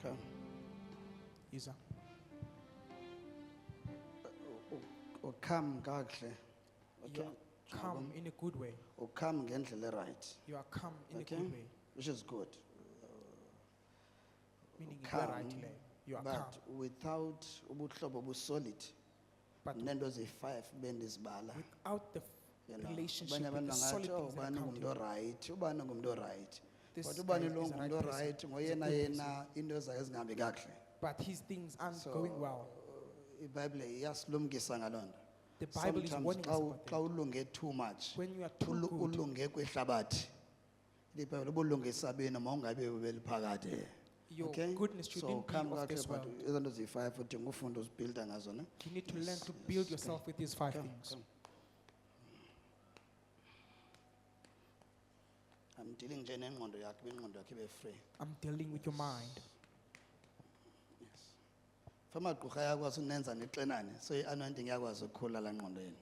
Okay. Yiza. Ukam kahle. You are come in a good way. Ukam ngendlela right. You are come in a Okay? good way. Which is good. Meaning you are right Calm, way. You are but calm. without ubuhlobo solid. But Nendo zi-5 bendizibala. without the You know, relationship abanye with the abantu solid bangathi, things that ubani are ngumuntu counted. right, ubani ngumuntu right. This But guy ubani is lo a right ngumuntu person. right, He's a ngoyena good yena into zakhe zingahambi kakuhle. But his things aren't So, going well. iBhayibhile iyasilumkisa ngaloo nto. The Bible is Sometimes warning us about xa that. ulunge too much, When you are too good, ulunge kwehlabathi. iBhayibhile ubulunge esabeni mawungabe ubeliphakathi. your Okay? goodness So shouldn't be come of kakuhle, this but world. izinto zi-5 udinga ufunda uzibhilda ngazo, ne? You need to learn to build yourself with these 5 Come, things. come. I'm dealing nje nengqondo yakhe, ingqondo yakhe ibe free. I'm dealing with your mind. Famagqirha yakwazi unenza nexenane, so i-anointing yakwazi ukukhula la ngqondo yenu.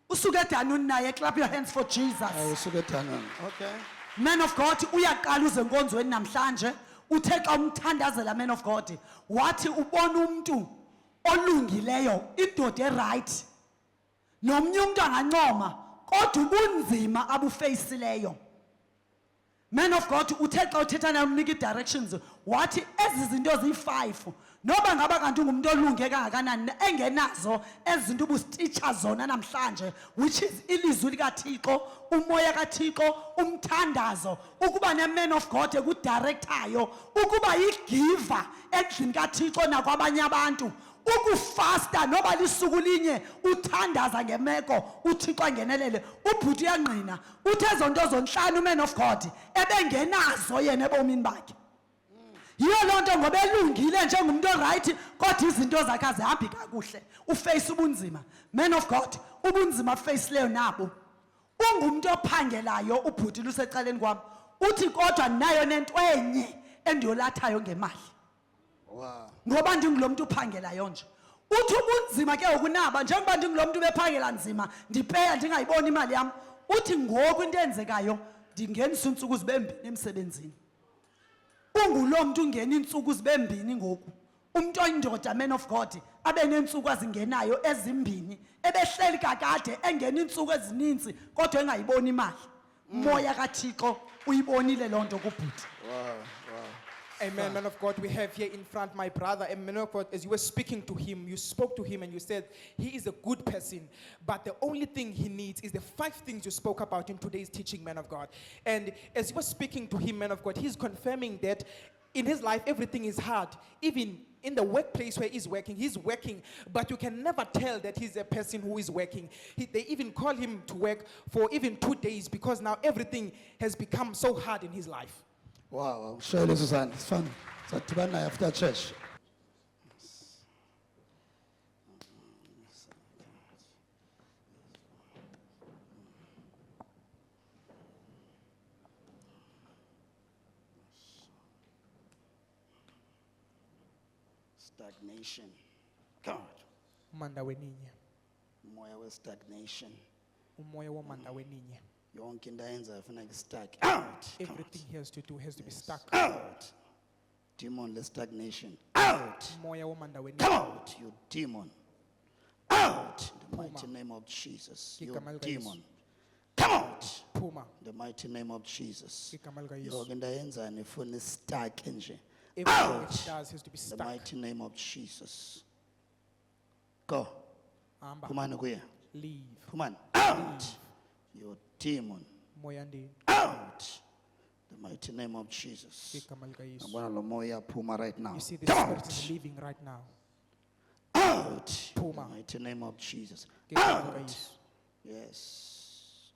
Usuke Danuni naye, clap your hands for Jesus. Awusuke Danoni. Okay. Man of God, uyaqala uze enkonzweni namhlanje, uthe xa umthandazela man of God, wathi ubona umuntu olungileyo, indoda right. Nomnye umuntu angancoma, kodwa ubunzima abufaceleyo. Man of God, uthe xa uthetha naye umnika directions, wathi ezi zinto zi5, noba ngaba kanti ungumuntu olunge kangakanani engenazo ezinto ubusititsha zona namhlanje, which is ilizwi likaThixo, umoya kaThixo, umthandazo, ukuba ne man of God ekudirectayo, ukuba yigiver endlini kaThixo nakwabanye abantu, ukufasta noba lisuku linye uthandaza ngemeko uThixo angenelele. Ubhuti uyangqina uthe zonto zonhlanu man of God ebengenazo yena ebomini bakhe. Yiyo loo nto ngoba elungile njengomuntu oright kodwa izinto zakhe azihambi kakuhle, uface ubunzima. Man of God, ubunzima face leyo nabo. Ungumuntu ophangelayo ubhuti lusecaleni kwami. Uthi kodwa nayo nento enye endiyolathayo ngemali. Wow. Ngoba ndingulomuntu uphangelayo nje. Uthi ubunzima ke ukunaba njengoba ndingulomuntu bephangela nzima ndipeya ndingayiboni imali yami. Uthi ngoku into enzekayo ndingenisa insuku zibembini emsebenzini. Ungulomuntu ungena insuku zibembini ngoku. Umuntu oyindoda man of God abe nensuku azingenayo ezimbini ebehleli kakade engena insuku ezininzi kodwa engayiboni imali. Moya kaThixo uyibonile lonto kubhuti. Wow. Amen, man of God. We have here in front my brother, and man of God, as you were speaking to him, you spoke to him and you said he is a good person, but the only thing he needs is the 5 things you spoke about in today's teaching, man of God. And as you were speaking to him, man of God, he's confirming that in his life everything is hard. Even in the workplace where he's working, but you can never tell that he's a person who is working. They even call him to work for even 2 days because now everything has become so hard in his life. Wow, sure, this is fun. It's fun. Sadibana after church. Stagnation. God. Umanda weninye. Moya we stagnation. Umoya womanda weninye. Yonke into ayenzayo funeka stuck. Out. Everything he has to do has to be stuck. Out. Demon, the stagnation. Out. Umoya womanda weninye. Come out, you demon. Out. In the mighty name of Jesus. You Igama lika demon. Come out. Puma. In the mighty name of Jesus. Igama lika Yesu. Yonke into ayenzayo nifuna stuck nje. Everything that Out. he does has to be In the stuck. mighty name of Jesus. Go. Hamba. Phumani kuye. Leave. Phumani. Out. You demon. Moya ndini. Out. In the mighty name of Jesus. Igama lika Yesu. Ngibona lo moya phuma right now. You see the Come spirit is out. leaving right now. Out. In the Phuma. mighty name of Jesus. Igama lika Out. Yesu. Yes.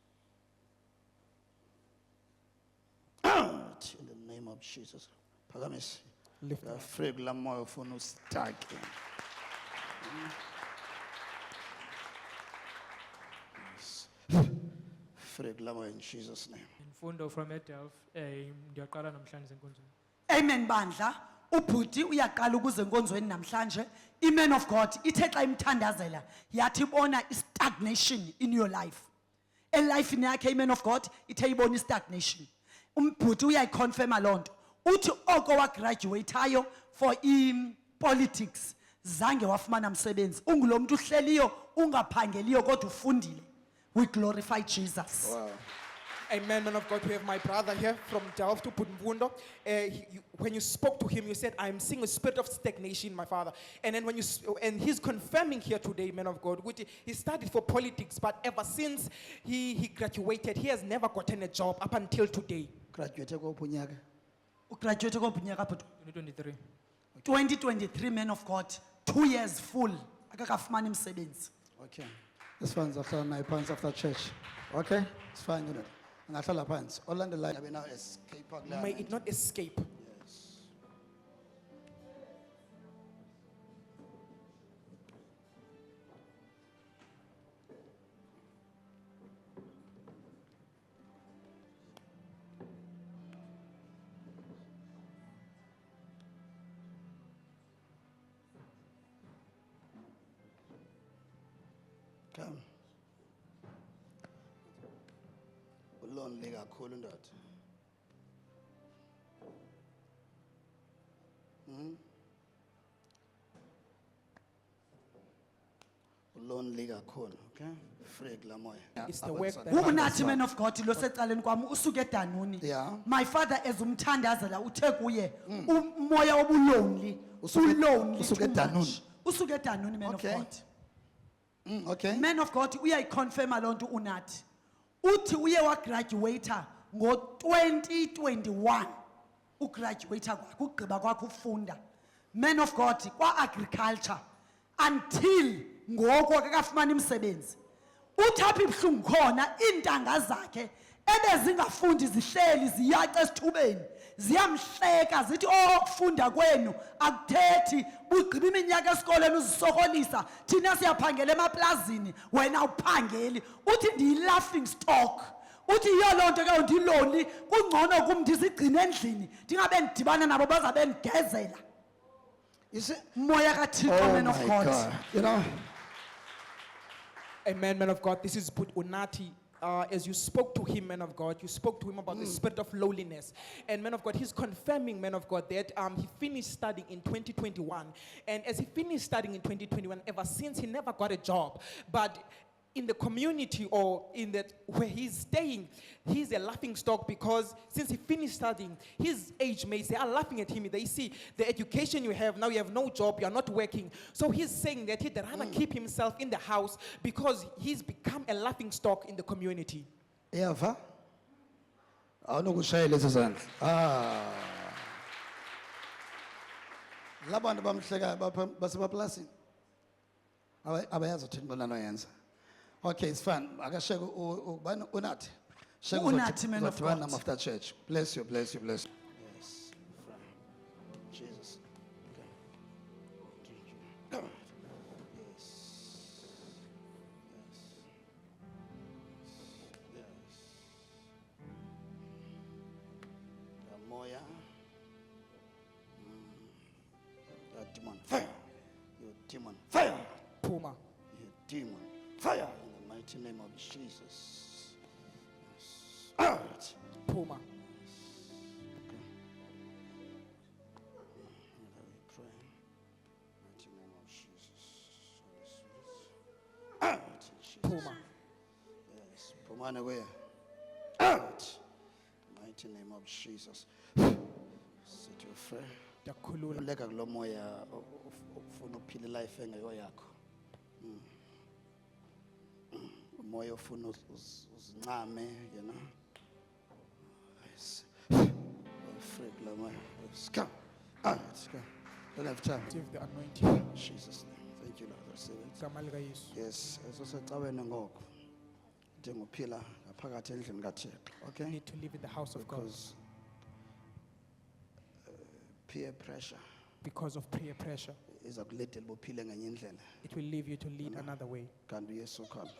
Out. In the name of Jesus. Phakamise. Lift up. Free kula moya ufuna ustuck. Yes. Free kula moya in Jesus name. Imfundo from eDelft ndiyaqala namhlanje enkonzweni. Amen bandla. Ubhuti uyaqala ukuze enkonzweni namhlanje. I-man of God ithe xa imthandazela yathi ibona i-stagnation in your life. Elifini yakhe i-man of God ithe ibona i-stagnation. Umbhuti uyayiconfirma loo nto. uthi oko wagraduateayo for politics zange wafumana msebenzi. Ungulo muntu uhleliyo ungaphangeliyo kodwa ufundile. We glorify Jesus. Wow. Amen, man of God. We have my brother here from Delft to Putumvundo. When you spoke to him, you said, "I am seeing a spirit of stagnation, my father." And then and he's confirming here today, man of God, which he studied for politics, but ever since he graduated, he has never gotten a job up until today. Graduate kopunyaka. Ugraduate kobunyaka bhuti. 2023. 2023, man of God, 2 years full. Akakafumani msebenzi. Okay. This one's after my pants after church. Okay? It's fine, you know. Ngahlala phansi. Olandelayo abe now escape akula. May it not escape. Yes. Come. Lonely kakhulu ndoda. Lonely kakhulu, okay? Freak la moya. It's the work that- Unathi man of God lo secaleni kwami usuke edanuni. Yeah. My father ezumthandazela uthe kuye umoya obulonely. Ulonely. usuke too much. edanuni. Usuke edanuni man of Okay. God. Okay. Man of God uyayiconfirma lonto unathi. Uthi uye wagraduatea ngo-2021. Ugraduatea kwakhe ugqiba kwakhe ufunda. Man of God kwa agriculture until ngoku akakafumani umsebenzi. Uthi apha ibuhlungu khona iintanga zakhe ebezingafundi zihleli ziyaca esithubeni. Ziyamhleka zithi okufunda kwenu akuthethi bugqiba iminyaka esikoleni uzisokolisa thina siyaphangela emaplazini wena uphangeli. Uthi ndiyi-laughing stock. Uthi yiyo loo nto ke ndiloni kungcono kum ndizigcine endlini ndingabe ndidibana nabo bazabe ndigezela. You see? Moya kaThixo Oh man of my God. God. You know? Amen, man of God. This is Put Unati. As you spoke to him, man of God, you spoke to him about the spirit of lowliness. And man of God, he's confirming, man of God, that he finished studying in 2021. And as he finished studying in 2021, ever since he never got a job. But in the community or in that where he's staying, he's a laughing stock because since he finished studying, his age mates, they are laughing at him. They see the education you have, now you have no job, you are not working. So he's saying that he'd rather keep himself in the house because he's become a laughing stock in the community. Eva? Awunokushayela lezi zandla. Labantu bamhleka basemaplasini. Abayazi ukuthi intona noyenza. Okay, it's fine. Akasheke ubani unathi. Sheke Unathi, man of uzodibana God. nami after church. Bless you, bless you, bless you. Yes. Fine. Jesus. Okay. Yes. Yes. The moya. You demon. Fire. You demon. Fire. Puma. You demon. Fire in the mighty name of Jesus. Yes. Out. Puma. Okay. Father, we pray. Mighty name of Jesus. Holy Spirit. Out. in Jesus' Puma. Yes. Pumane where? Out. Mighty name of Jesus. Set you free. Dakhulula. Leka kulo moya ufuna uphila life engeyo yakho. Moya ufuna uzincame, you know. Yes. Freak la moya. Let's go. Let's go. Don't have time. Receive the anointing. In Jesus' name. Thank you, Lord. Receive it. Igama likaYesu. Yes, esosecaweni ngoku. Njengophila ngaphakathi endlini kaThixo. Okay? Need to live in the house of God Because peer pressure because of peer pressure. iza kuledela bophile ngenye indlela. It will leave you to lead another way. Kanti uYesu khona.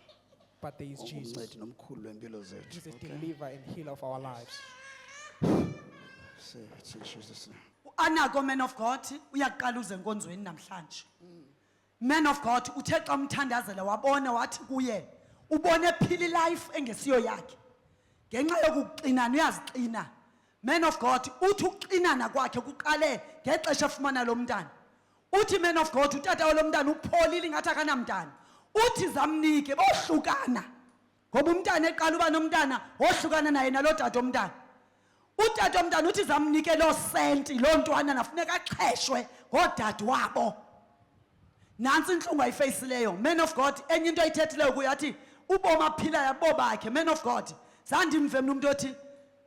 But there is Jesus. Ungumncedi nomkhulu wempilo He's zethu. the Okay? deliverer and healer of our lives. Say it in Jesus' name. Anako man of God uyaqala uze enkonzweni namhlanje. Man of God uthe xa umthandazela wabona wathi kuye ubone phila life engesiyo yakhe. Ngenxa yokuqina uyaziqina Man of God, uthi uxinana kwakhe kuqale ngexesha efumana lo mntana. Uthi man of God, utata lo mntana upholile ingathi akanamntana. Uthi zamnike bohlukana. Ngoba umntana eqala uba nomntana, wohlukana naye nalo tata omntana. Utata omntana uthi zamnike lo senti lo ntwana nafuneka axheshwe ngodade wabo. Nansi inhlungu ayifeyisileyo. Man of God, enye into ayithethileyo kuye athi ubomi aphilayo bobakhe. Man of God, zandimve mna umuntu othi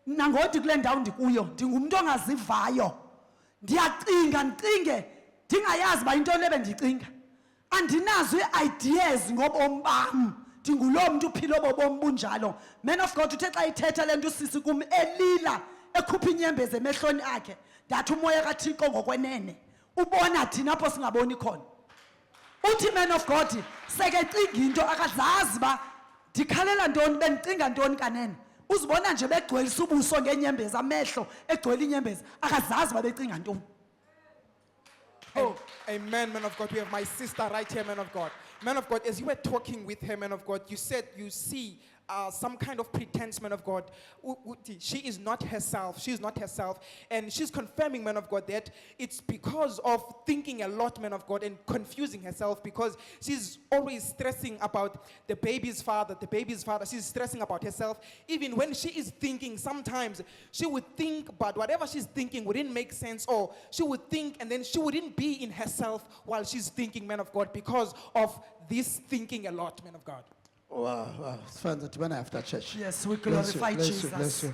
nangoti kule ndawo ndikuyo ndingumuntu ongazivayo. Ndicinge ndingayazi ba into lebe ndicinga. Andinazo ii-ideas ngobomi bam. Ndingulo muntu uphila obobomi bunjalo. Man of God, uthe xa ithetha le nto usisi kum elila ekhupha inyembezi emehlweni akhe. Ndathi umoya kaThixo ngokwenene ubona thina apho singaboni khona. Uthi man of God, seke cinga into akazazi ba ndikhalela ntoni bendicinga ntoni kanene. Uzibona nje begcwelisa ubuso ngenyembezi amehlo egcwele inyembezi akazazi ba becinga ntoni. Oh, amen, man of God. We have my sister right here, man of God. Man of God, as you were talking with her, man of God, you said you see some kind of pretense, man of God. She is not herself. She is not herself. And she's confirming, man of God, that it's because of thinking a lot, man of God, and confusing herself because she's always stressing about the baby's father, She's stressing about herself. Even when she is thinking, sometimes she would think, but whatever she's thinking wouldn't make sense, or she would think and then she wouldn't be in herself while she's thinking, man of God, because of this thinking a lot, man of God. Wow, wow. It's fun that when after church. Yes, we Bless you, glorify bless you, Jesus. bless you.